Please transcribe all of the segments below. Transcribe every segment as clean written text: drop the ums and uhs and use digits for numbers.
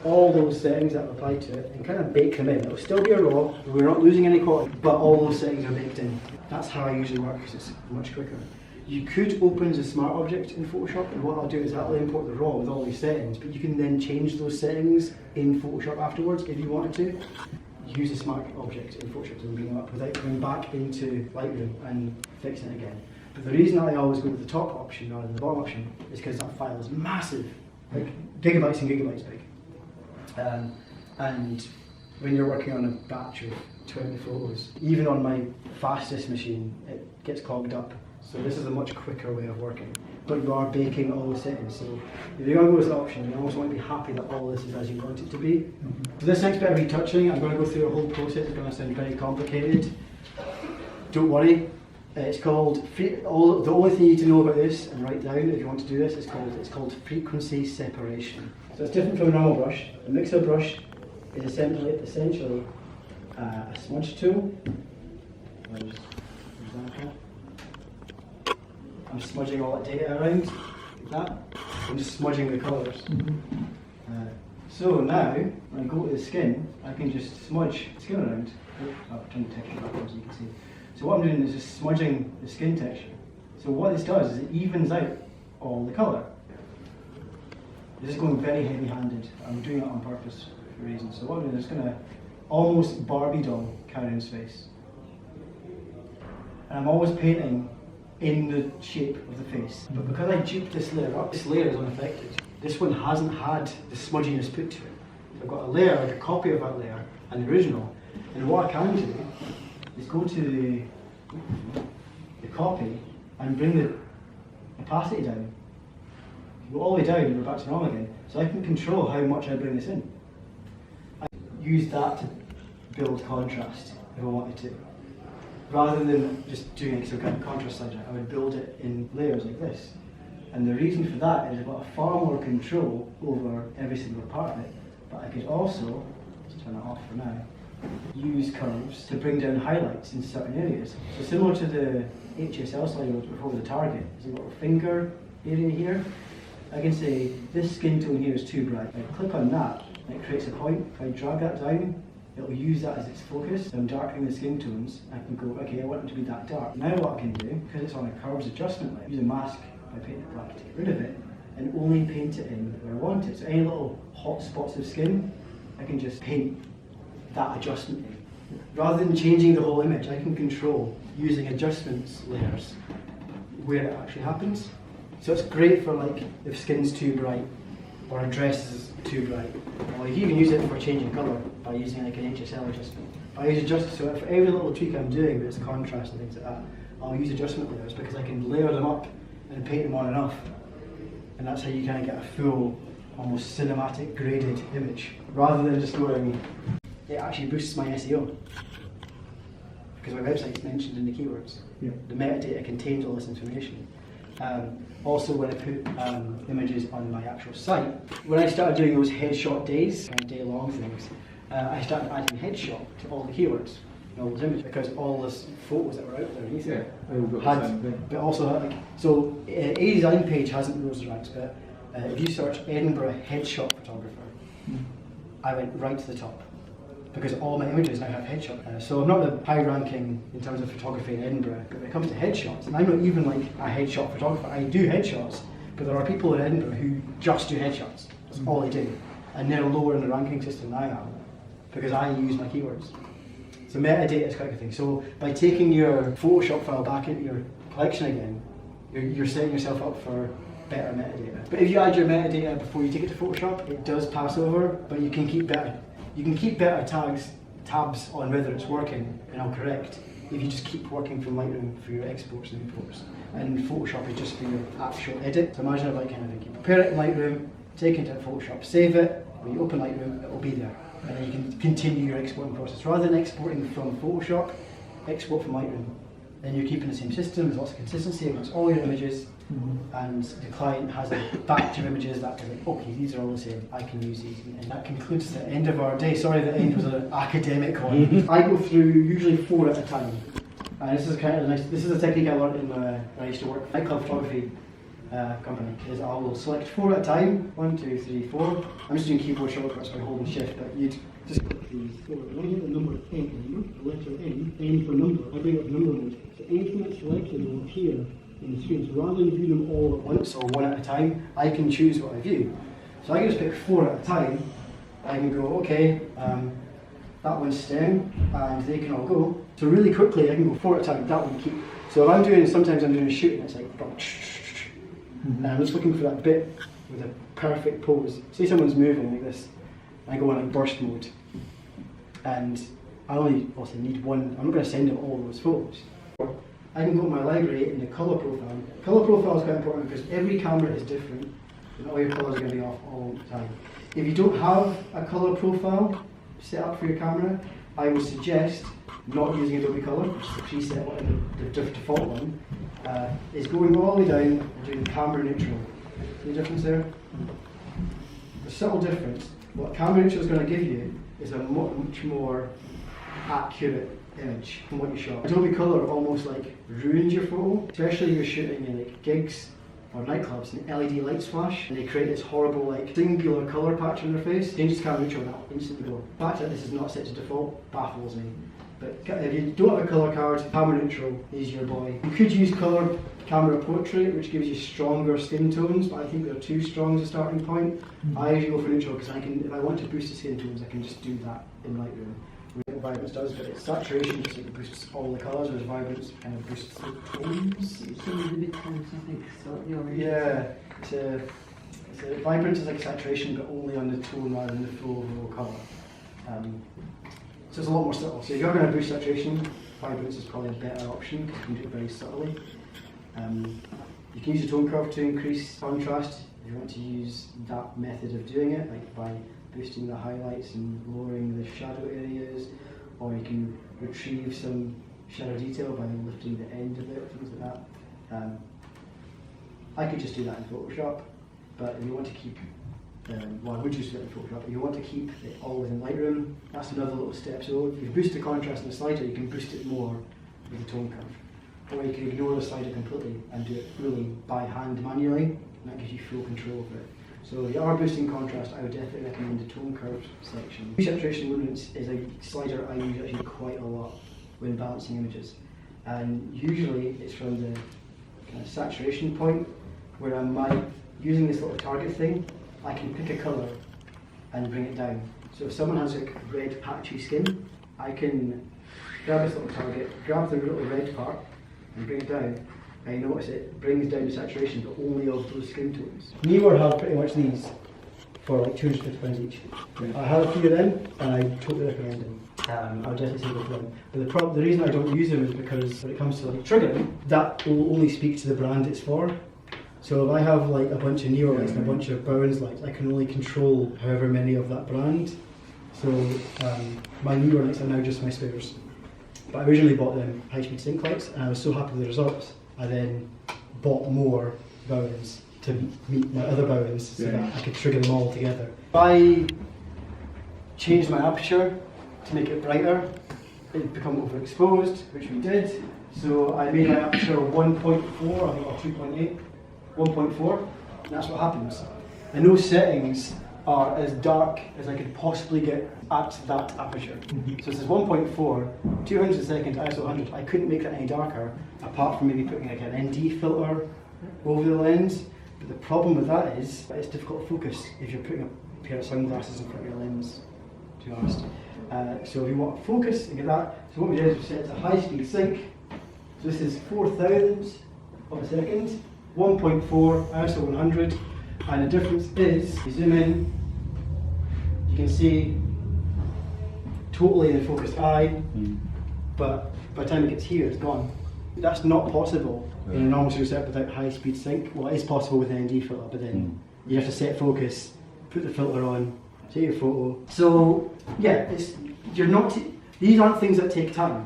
all those settings that apply to it and kind of bake them in. It'll still be a raw, we're not losing any quality, but all those settings are baked in. That's how I usually work, because it's much quicker. You could open as a smart object in Photoshop, and what I'll do is I'll import the raw with all these settings, but you can then change those settings in Photoshop afterwards if you wanted to. Use a smart object in Photoshop to bring them up without going back into Lightroom and fixing it again. But the reason I always go with the top option rather than the bottom option is because that file is massive, like gigabytes and gigabytes big. And when you're working on a batch of 20 photos, even on my fastest machine, it gets clogged up. So this is a much quicker way of working. But you are baking all the settings. So if you're going to go with the option, you also want to be happy that all this is as you want it to be. So this next bit of retouching, I'm going to go through a whole process. It's going to sound very complicated. Don't worry. It's called, the only thing you need to know about this and write down if you want to do this, it's called frequency separation. So it's different from a normal brush. A mixer brush is essentially a smudge tool. For example, I'm smudging all that data around, like that. I'm just smudging the colours. So now, when I go to the skin, I can just smudge the skin around. I'll turn the texture backwards so you can see. So what I'm doing is just smudging the skin texture. So what this does is it evens out all the colour. This is going very heavy-handed. I'm doing it on purpose for reasons. So what I'm doing is just going to almost Barbie doll Karen's face. And I'm always painting in the shape of the face. But because I duped this layer up, this layer is unaffected. This one hasn't had the smudginess put to it. So I've got a layer, like a copy of that layer, and the original. And what I can do is go to the copy and bring the opacity down. Go all the way down and we're back to normal again. So I can control how much I bring this in. I use that to build contrast if I wanted to. Rather than just doing some kind of contrast slider, I would build it in layers like this. And the reason for that is I've got far more control over every single part of it. But I could also, let's turn it off for now, use curves to bring down highlights in certain areas. So similar to the HSL slider before with the target, there's a little finger area here. I can say this skin tone here is too bright. I click on that and it creates a point. If I drag that down, it will use that as its focus. So I'm darkening the skin tones. I can go, okay, I want them to be that dark. Now what I can do, because it's on a curves adjustment layer, use a mask by painting it black to get rid of it and only paint it in where I want it. So any little hot spots of skin, I can just paint that adjustment in. Rather than changing the whole image, I can control using adjustments layers where it actually happens. So it's great for like if skin's too bright or a dress is too bright. Or you can even use it for changing colour by using like an HSL adjustment. I use adjustment, so for every little tweak I'm doing with its contrast and things like that, I'll use adjustment layers because I can layer them up and paint them on and off. And that's how you kind of get a full, almost cinematic graded image. Rather than just going, it actually boosts my SEO. Because my website's mentioned in the keywords. Yeah. The metadata contains all this information. Also, when I put images on my actual site, when I started doing those headshot days, kind of day-long things, I started adding headshot to all the keywords, all those images, because all those photos that were out there underneath it had, but also had, like, so a design page hasn't rose ranks, but if you search Edinburgh headshot photographer, I went right to the top. Because all my images now have headshot. So I'm not the high ranking in terms of photography in Edinburgh, but when it comes to headshots, and I'm not even like a headshot photographer, I do headshots, but there are people in Edinburgh who just do headshots. That's all they do. And they're lower in the ranking system than I am, because I use my keywords. So metadata is quite a good thing. So by taking your Photoshop file back into your collection again, you're setting yourself up for better metadata. But if you add your metadata before you take it to Photoshop, it does pass over, but you can keep better. You can keep better tabs on whether it's working and all correct if you just keep working from Lightroom for your exports and imports. And Photoshop is just for your actual edit. So imagine if I kind of think you prepare it in Lightroom, take it into Photoshop, save it, when you open Lightroom, it will be there. And then you can continue your exporting process. Rather than exporting from Photoshop, export from Lightroom. Then you're keeping the same system, there's lots of consistency amongst all your images, and the client has a batch of images that are like, okay, these are all the same, I can use these. And that concludes the end of our day. Sorry, the end was an academic one. I go through usually 4 at a time. And this is kind of nice. This is a technique I learned in when I used to work nightclub photography. company is I will select 4 at a time. 1, 2, 3, 4. I'm just doing keyboard shortcuts by holding shift, but you'd just click these. So when I hit the number N, the letter N for number, I bring up number mode. So anything that's selected will appear on the screen. So rather than view them all at once or 1 at a time, I can choose what I view. So I can just pick 4 at a time. I can go, okay, that one's stem, and they can all go. So really quickly, I can go 4 at a time, that one keep. So if I'm doing, sometimes I'm doing a shoot, and it's like, and I'm just looking for that bit with a perfect pose. Say someone's moving like this, I go on like burst mode, and I only also need one. I'm not going to send them all those photos. I can go to my library in the colour profile. Colour profile is quite important because every camera is different, and all your colours are going to be off all the time. If you don't have a colour profile set up for your camera, I would suggest not using Adobe Colour, which is the preset one, the default one, is going all the way down and doing camera neutral. See the difference there? The subtle difference. What camera neutral is going to give you is a much more accurate image from what you shot. Adobe Colour almost like ruins your photo, especially if you're shooting in like gigs or nightclubs and LED lights flash and they create this horrible like singular colour patch on their face. Change to camera neutral and that'll instantly go. The fact that this is not set to default baffles me. But if you don't have a colour card, camera neutral is your boy. You could use colour camera portrait, which gives you stronger skin tones, but I think they're too strong as a starting point. I usually go for neutral because I can, if I want to boost the skin tones, I can just do that in Lightroom. What vibrance does, but it's saturation just like boosts all the colours, whereas vibrance kind of boosts the tones. It's some of the mid-tones, I think, slightly orange. Yeah, it's a vibrance is like saturation, but only on the tone rather than the full overall colour. So it's a lot more subtle. So if you're going to boost saturation, vibrance is probably a better option because you can do it very subtly. You can use the tone curve to increase contrast if you want to use that method of doing it, like by boosting the highlights and lowering the shadow areas, or you can retrieve some shadow detail by lifting the end of it, things like that. I could just do that in Photoshop, but if you want to keep, well, I would just do it in Photoshop, if you want to keep it all within Lightroom, that's another little step. So if you boost the contrast in the slider, you can boost it more with the tone curve. Or you can ignore the slider completely and do it fully by hand manually, and that gives you full control over it. So if you are boosting contrast, I would definitely recommend the tone curve section. Saturation luminance is a slider I use actually quite a lot when balancing images. And usually it's from the kind of saturation point where I might, using this little target thing, I can pick a colour and bring it down. So if someone has like red patchy skin, I can grab this little target, grab the little red part and bring it down. I notice it brings down the saturation, but only of those skin tones. Newer have pretty much these for like £250 each. I have a few of them, and I totally recommend them. I would definitely say go for them. But the reason I don't use them is because when it comes to like triggering, that will only speak to the brand it's for. So if I have like a bunch of Neo lights and a bunch of Bowens lights, I can only control however many of that brand. So my Neo lights are now just my spares. But I originally bought them high-speed sync lights, and I was so happy with the results. I then bought more Bowens to meet my other Bowens so that I could trigger them all together. I changed my aperture to make it brighter. It had become overexposed, which we did. So I made my aperture 1.4, I think, or 2.8, 1.4, and that's what happens. And those settings are as dark as I could possibly get at that aperture. So this is 1.4, 200 a second, ISO 100. I couldn't make that any darker, apart from maybe putting like an ND filter over the lens. But the problem with that is that it's difficult to focus if you're putting a pair of sunglasses in front of your lens, to be honest. So if you want to focus and get that, so what we did is we set it to high speed sync. So this is 4,000 of a second, 1.4, ISO 100. And the difference is, you zoom in, you can see totally in the focused eye, but by the time it gets here, it's gone. That's not possible in a normal studio setup without high speed sync. Well, it is possible with an ND filter, but then you have to set focus, put the filter on, take your photo. So yeah, these aren't things that take time.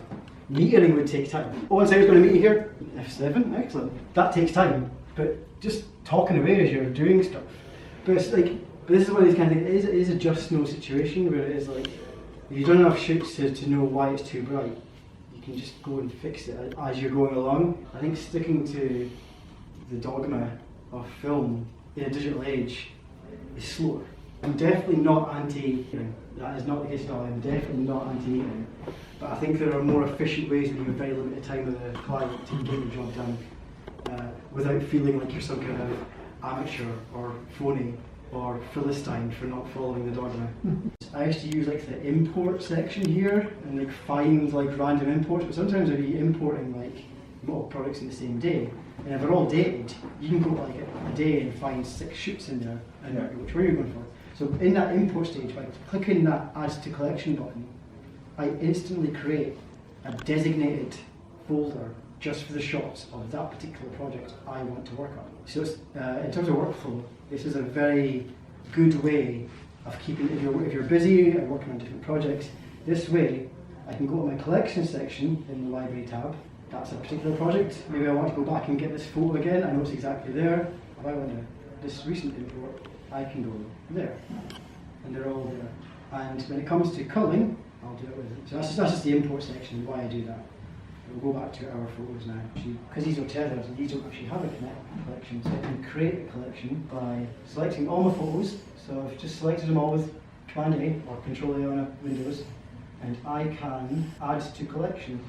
Metering would take time. Oh, and so I was going to meet you here. F7, excellent. That takes time, but just talking away as you're doing stuff. But it's like, but this is one of these kind of things, it is a just no situation where it is like, if you've done enough shoots to know why it's too bright, you can just go and fix it as you're going along. I think sticking to the dogma of film in a digital age is slower. I'm definitely not anti-metering. That is not the case at all. I'm definitely not anti-metering. But I think there are more efficient ways when you have very limited time with a client to get your job done without feeling like you're some kind of amateur or phony or Philistine for not following the dogma. I used to use like the import section here and like find like random imports, but sometimes I'd be importing like multiple products in the same day, and if they're all dated, you can go like a day and find 6 shoots in there and which one you're going for. So in that import stage, by clicking that Add to Collection button, I instantly create a designated folder just for the shots of that particular project I want to work on. So it's, in terms of workflow, this is a very good way of keeping, if you're busy and working on different projects, this way I can go to my collection section in the library tab. That's a particular project. Maybe I want to go back and get this photo again. I know it's exactly there. If I want this recent import, I can go there. And they're all there. And when it comes to culling, I'll do it with it. So that's just the import section, why I do that. We'll go back to our photos now. Because these are tethered, these don't actually have a collection. So I can create a collection by selecting all my photos. So I've just selected them all with Command A or Control A on a Windows. And I can add to collection.